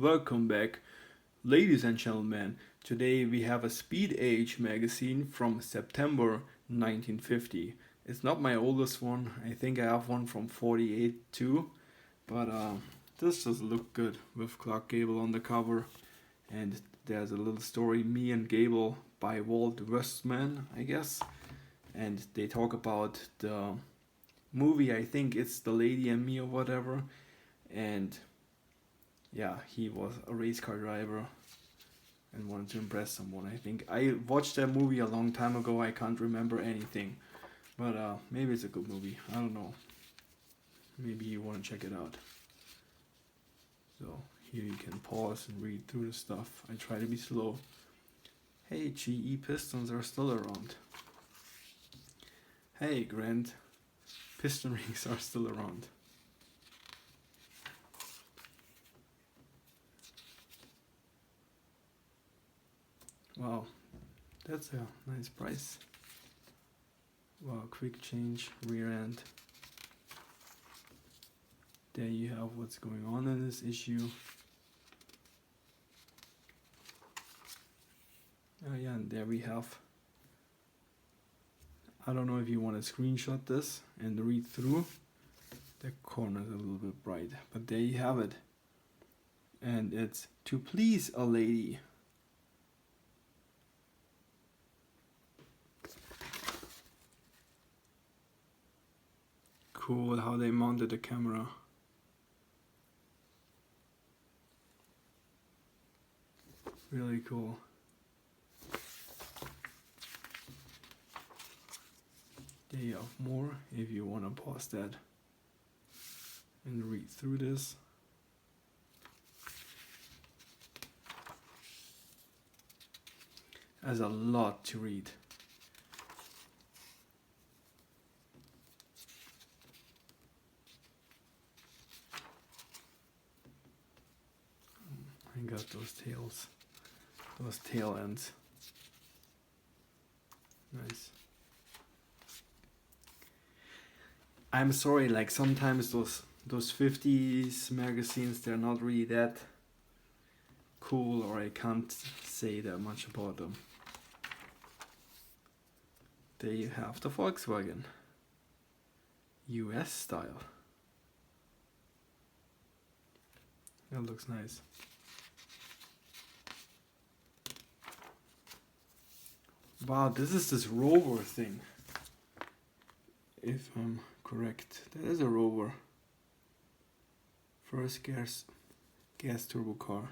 welcome back, ladies and gentlemen. Today we have a Speed Age magazine from September 1950. It's not my oldest one, I think I have one from 48 too, but this does look good with Clark Gable on the cover. And there's a little story, Me and Gable by Walt Westman, I guess. And they talk about the movie, I think it's The Lady and Me or whatever. And yeah, he was a race car driver and wanted to impress someone. I think I watched that movie a long time ago. I can't remember anything, but maybe it's a good movie. I don't know. Maybe you want to check it out. So here you can pause and read through the stuff. I try to be slow. Hey, GE pistons are still around. Hey, Grant, piston rings are still around. Wow, that's a nice price. Wow, quick change, rear end. There you have what's going on in this issue. Oh yeah, and there we have. I don't know if you want to screenshot this and read through. The corner is a little bit bright, but there you have it. And it's To Please a Lady. Cool how they mounted the camera. Really cool. There you have more if you want to pause that and read through this. There's a lot to read. I got those tail ends. Nice. I'm sorry, like sometimes those 50s magazines, they're not really that cool, or I can't say that much about them. There you have the Volkswagen. US style. That looks nice. Wow, this is this Rover thing. If I'm correct, that is a Rover. First gas turbo car.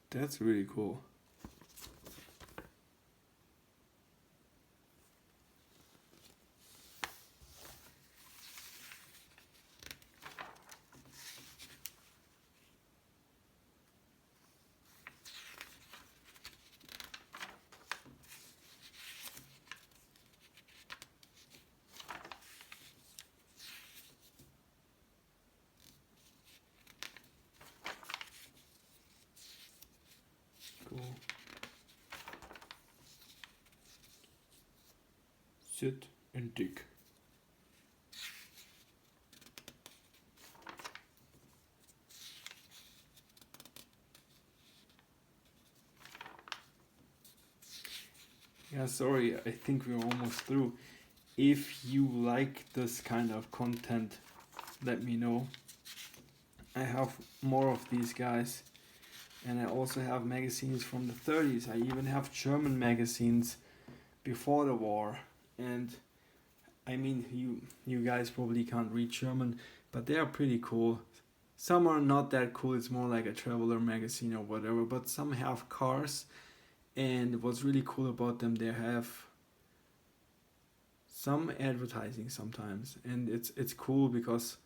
That's really cool. Cool. Sit and dig. Yeah, sorry, I think we're almost through. If you like this kind of content, let me know. I have more of these guys, and I also have magazines from the 30s. I even have German magazines before the war. And I mean, you guys probably can't read German, but they are pretty cool. Some are not that cool, it's more like a traveler magazine or whatever, but some have cars. And what's really cool about them, they have some advertising sometimes, and it's cool because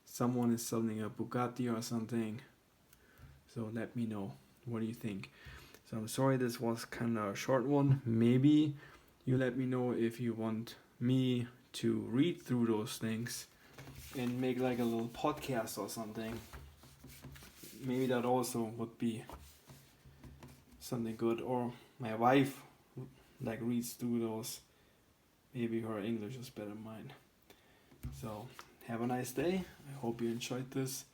someone is selling a Bugatti or something. So let me know, what do you think? So I'm sorry this was kind of a short one. Maybe you let me know if you want me to read through those things and make like a little podcast or something. Maybe that also would be something good. Or my wife like reads through those. Maybe her English is better than mine. So have a nice day. I hope you enjoyed this.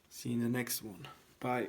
See you in the next one. Bye.